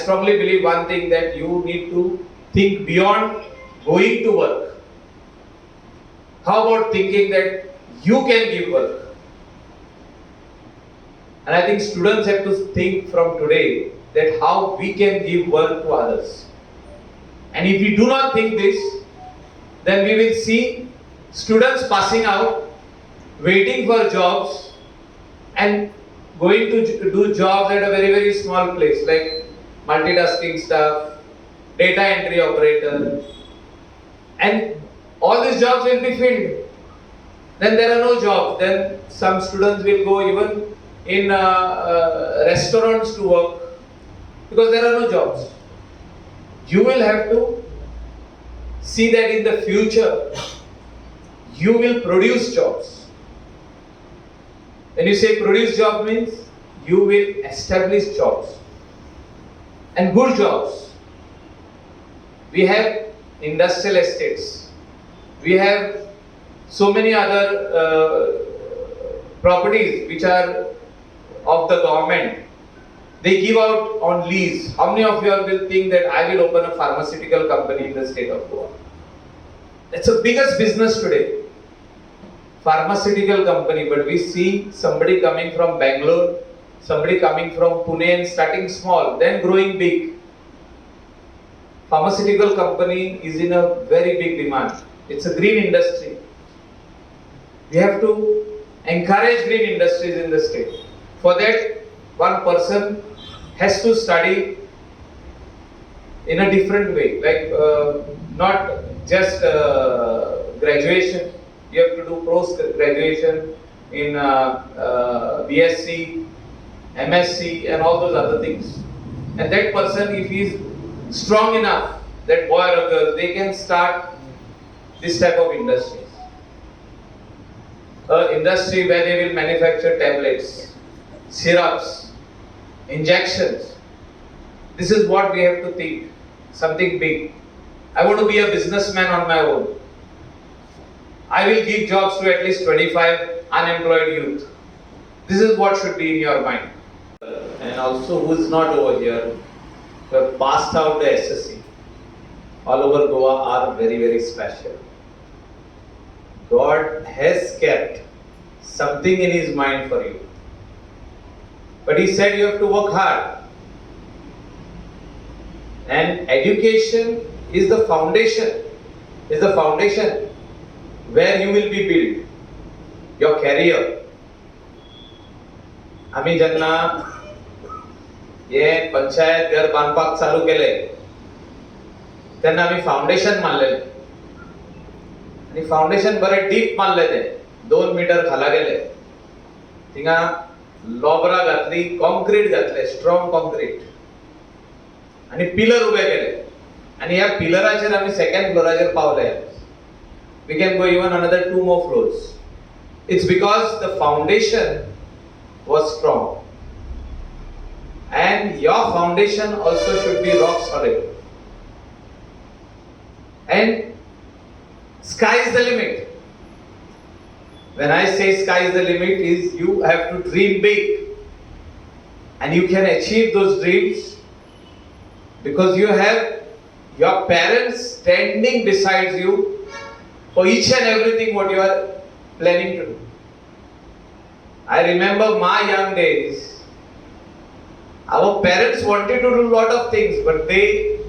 strongly believe one thing, that you need to think beyond going to work. How about thinking that you can give work? And I think students have to think from today that how we can give work to others. And if we do not think this, then we will see students passing out, waiting for jobs, and going to do jobs at a very, very small place, like multitasking staff, data entry operator, and all these jobs will be filled. Then there are no jobs. Then some students will go even in restaurants to work because there are no jobs. You will have to see that in the future you will produce jobs. When you say produce job means you will establish jobs and good jobs. We have industrial estates. We have so many other properties which are of the government. They give out on lease. How many of you all will think that I will open a pharmaceutical company in the state of Goa? It's the biggest business today. Pharmaceutical company, but we see somebody coming from Bangalore, somebody coming from Pune and starting small, then growing big. Pharmaceutical company is in a very big demand. It's a green industry. We have to encourage green industries in the state. For that, one person has to study in a different way, like not just graduation. You have to do post-graduation in BSc, MSc and all those other things. And that person, if he is strong enough, that boy or girl, they can start this type of industries. Industry where they will manufacture tablets, syrups, injections. This is what we have to think, something big. I want to be a businessman on my own. I will give jobs to at least 25 unemployed youth. This is what should be in your mind. And also who is not over here, who have passed out the SSC, all over Goa are very, very special. God has kept something in His mind for you. But He said you have to work hard. And education is the foundation, where you will be built, your career. आम्ही जेन्ना हे पंचायत घर बांदपाक चालू केले तेन्ना आम्ही foundation मारलेले आणि foundation बरे डीप मारले ते 2 मीटर खाला गेले थिंगा लोबरा घातली कॉन्क्रीट घातले स्ट्रॉंग कॉन्क्रीट आणि पिलर उभे केले आणि ह्या पिलराचेर आम्ही सेकंड फ्लोराचेर पावले we can go even another 2 more floors. It's because the foundation was strong. And your foundation also should be rock solid. And sky is the limit. When I say sky is the limit, is you have to dream big. And you can achieve those dreams because you have your parents standing beside you for each and everything what you are planning to do. I remember my young days. Our parents wanted to do a lot of things, but they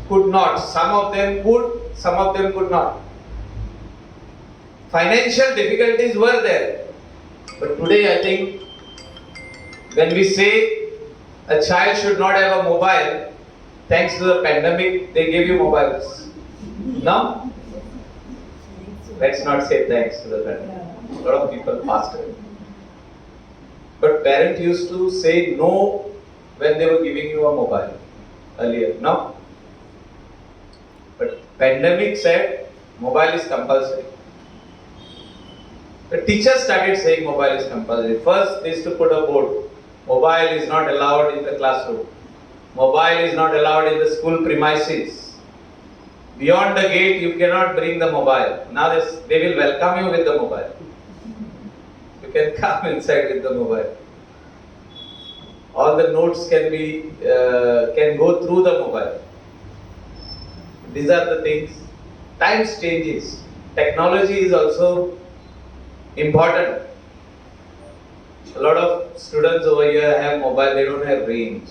could not. Some of them could, some of them could not. Financial difficulties were there. But today I think when we say a child should not have a mobile, thanks to the pandemic, they gave you mobiles. No? Let's not say thanks to the pandemic. A lot of people passed away. But parents used to say no when they were giving you a mobile earlier. No? But pandemic said mobile is compulsory. The teachers started saying mobile is compulsory. First, they used to put a board. Mobile is not allowed in the classroom. Mobile is not allowed in the school premises. Beyond the gate, you cannot bring the mobile. Now they will welcome you with the mobile. You can come inside with the mobile. all the notes can go through the mobile. These are the things. Times changes. Technology is also important. A lot of students over here have mobile, they don't have range.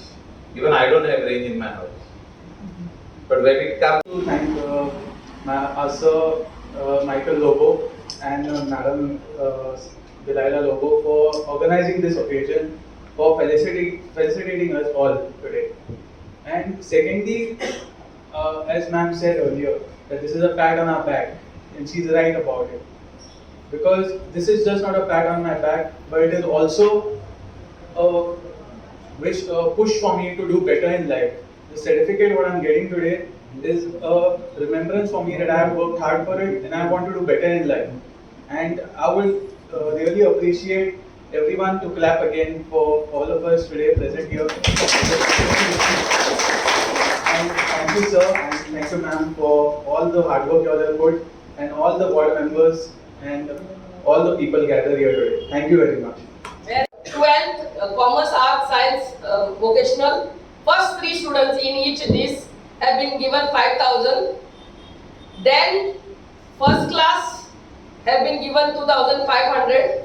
Even I don't have range in my house. But when it comes To thank Sir Michael Lobo and Madam Delilah Lobo for organizing this occasion, for felicitating us all today. And secondly, as ma'am said earlier, that this is a pat on our back, and she's right about it. Because this is just not a pat on my back, but it is also a push for me to do better in life. The certificate what I'm getting today is a remembrance for me that I have worked hard for it and I want to do better in life. And I will really appreciate everyone to clap again for all of us today present here. And thank you, sir, and thank you, ma'am, for all the hard work you all have put, and all the board members and all the people gathered here today. Thank you very much. 12th Commerce, Arts, Science, Vocational. First 3 students in each this have been given 5,000. Then first class have been given 2,500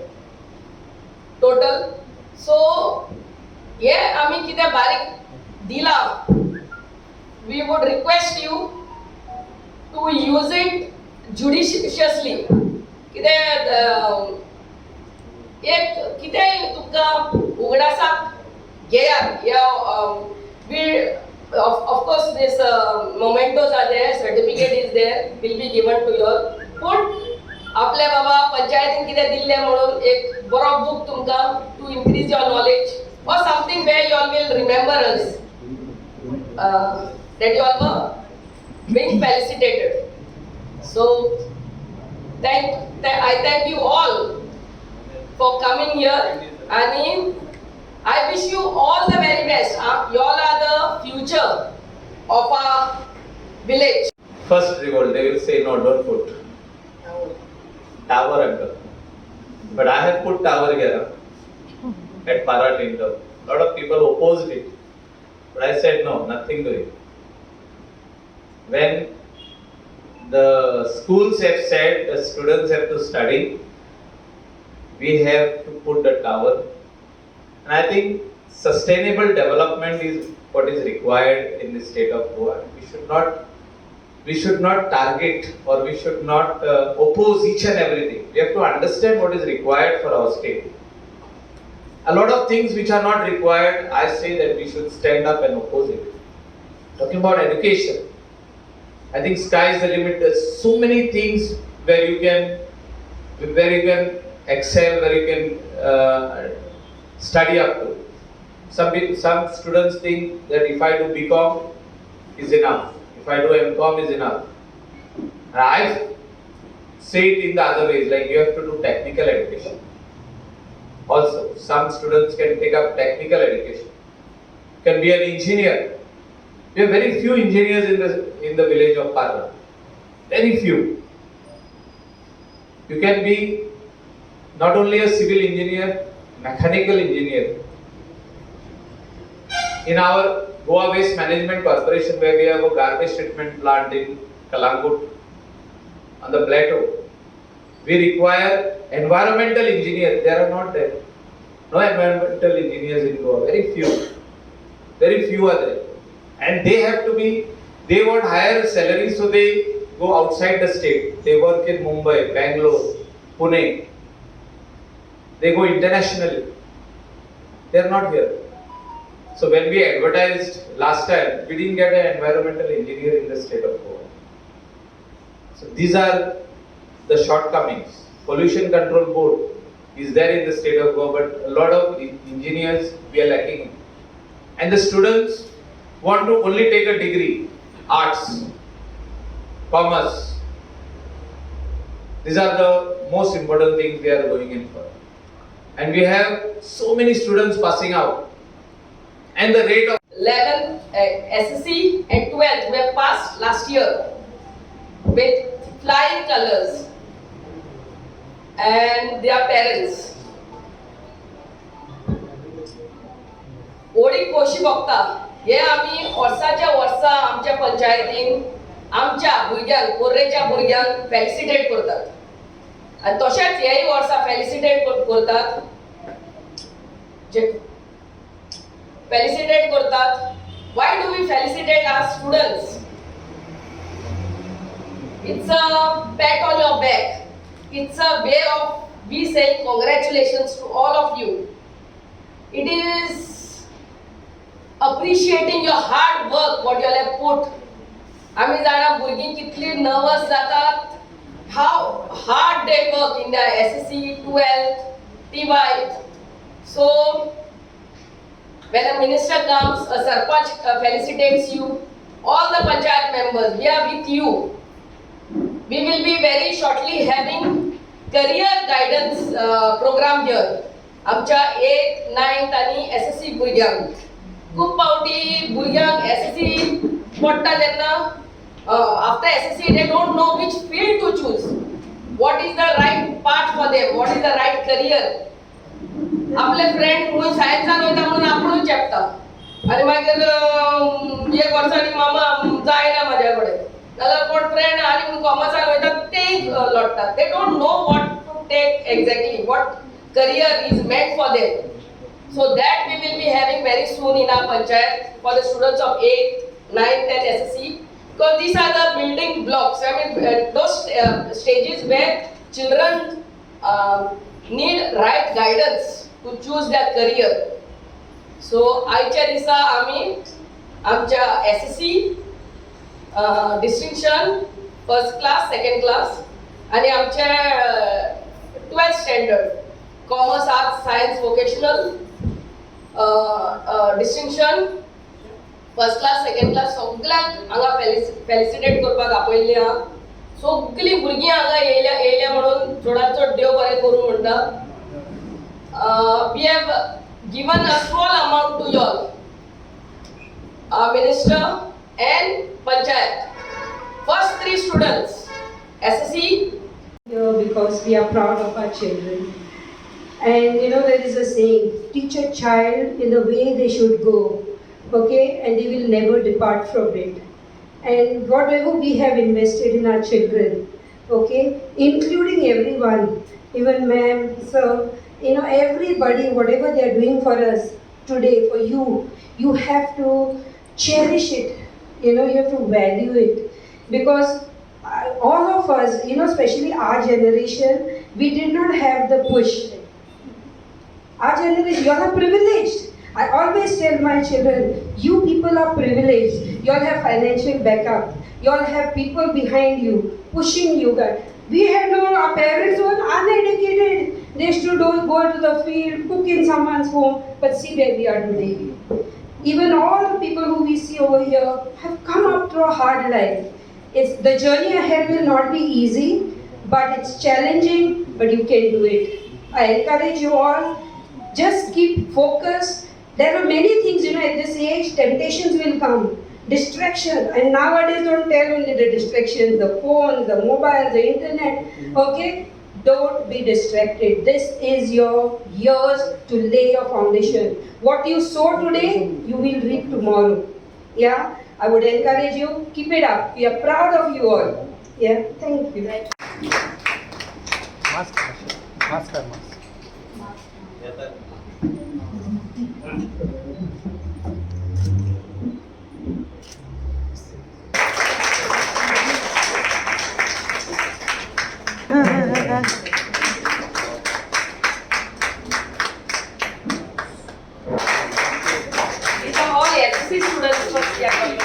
total. So yeah, आम्ही किती बारीक दिला. We would request you to use it judiciously. एक कितें तुमकां उगडासाक घेयात या we of course this mementos are there, certificate is there, will be given to you all. पूण आपल्या बाबा पंचायतीन कितें दिल्लें म्हणून एक बरो book तुमकां to increase your knowledge or something where you all will remember us that you all were being felicitated. So I thank you all for coming here, and I wish you all the very best. You all are the future of our village. first revolt, they will say no, don't put tower uncle. But I have put tower here at Paratinda. A lot of people opposed it. But I said no, nothing doing. When the schools have said the students have to study, we have to put the tower. And I think sustainable development is what is required in the state of Goa. We should not target or we should not oppose each and everything. We have to understand what is required for our state. A lot of things which are not required, I say that we should stand up and oppose it. Talking about education, I think sky is the limit. There's so many things where you can excel, where you can study up to. Some students think that if I do BCom is enough, if I do MCom is enough. And I say it in the other ways, like you have to do technical education. Also, some students can take up technical education. Can be an engineer. We have very few engineers in the village of Parla. Very few. You can be not only a civil engineer, mechanical engineer. In our Goa Waste Management Corporation, where we have a garbage treatment plant in Kalangut on the plateau, we require environmental engineers. There are not there. No environmental engineers in Goa. Very few. Very few are there. And they want higher salaries, so they go outside the state. They work in Mumbai, Bangalore, Pune. They go internationally. They are not here. So when we advertised last time, we didn't get an environmental engineer in the state of Goa. So these are the shortcomings. Pollution Control Board is there in the state of Goa, but a lot of engineers we are lacking. And the students want to only take a degree, arts, commerce. These are the most important things they are going in for. And we have so many students passing out. And the rate of 11th SSC and 12th were passed last year with flying colors, and their parents. कशी बघता हे आमी वर्साच्या वर्सा आमच्या पंचायतीन आमच्या भुरग्यांक कोर्रेच्या भुरग्यांक felicitate करतात आणि तशेंच हेय वर्सा फेलिसिटेट करतात फेलिसिटेट करतात. Why do we felicitate our students? It's a pat on your back. It's a way of we saying congratulations to all of you. It is appreciating your hard work, what you all have put. आम्ही जाणा भुरगीं कितली nervous जातात, how hard they work in their SSC, 12th, TY. So when a minister comes, a sarpanch felicitates you, all the panchayat members, we are with you. We will be very shortly having career guidance program here. आमच्या 8th, 9th आणि SSC भुरग्यांक खूप फावटी भुरग्यांक SSC पडटा तेन्ना after SSC they don't know which field to choose. What is the right path for them? What is the right career? आपले friend म्हणून सायन्सान वयता म्हणून आपुणूच चेपता आनी मागीर एक वर्सांनी मामा जायना म्हाज्या कडेन नाल्यार कोण फ्रेंड आनी म्हणून कॉमर्सान वयता तेय लडटात. They don't know what to take exactly what career is meant for them. So that we will be having very soon in our panchayat for the students of 8th, 9th and SSC, because these are the building blocks. I mean those stages where children need right guidance to choose their career. So आयच्या दिसा आम्ही आमच्या SSC distinction first class, second class आणि आमच्या 12th standard commerce, arts, science, vocational distinction first class, second class सगळ्यांक हांगा felicitate करपाक आपयल्ली आहा. सगळीं भुरगीं हांगा येयल्या म्हणून चडांत चड देव बरें करूं म्हणटा. We have given a small amount to you all, our minister and panchayat. First 3 students, SSC. Here because we are proud of our children. And you know, there is a saying, teach a child in the way they should go, okay, and they will never depart from it. And whatever we have invested in our children, okay, including everyone, even ma'am, sir, you know, everybody, whatever they are doing for us today, for you, you have to cherish it, you know, you have to value it. Because all of us, you know, especially our generation, we did not have the push. Our generation, you all are privileged. I always tell my children, you people are privileged. You all have financial backup. You all have people behind you, pushing you guys. We had no, our parents were uneducated. They used to go to the field, cook in someone's home. But see where we are today. Even all the people who we see over here have come up through a hard life. The journey ahead will not be easy, but it's challenging, but you can do it. I encourage you all, just keep focused. There are many things, you know, at this age, temptations will come, distraction, and nowadays don't tell only the distractions, the phone, the mobile, the internet, okay? Don't be distracted. This is your years to lay your foundation. What you sow today, you will reap tomorrow. Yeah, I would encourage you, keep it up. We are proud of you all. Yeah, thank you. Mask. These are all SSC students first year coming.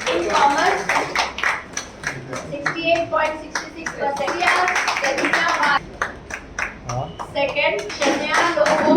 In commerce, 68.66%. Second, Shania Lobo.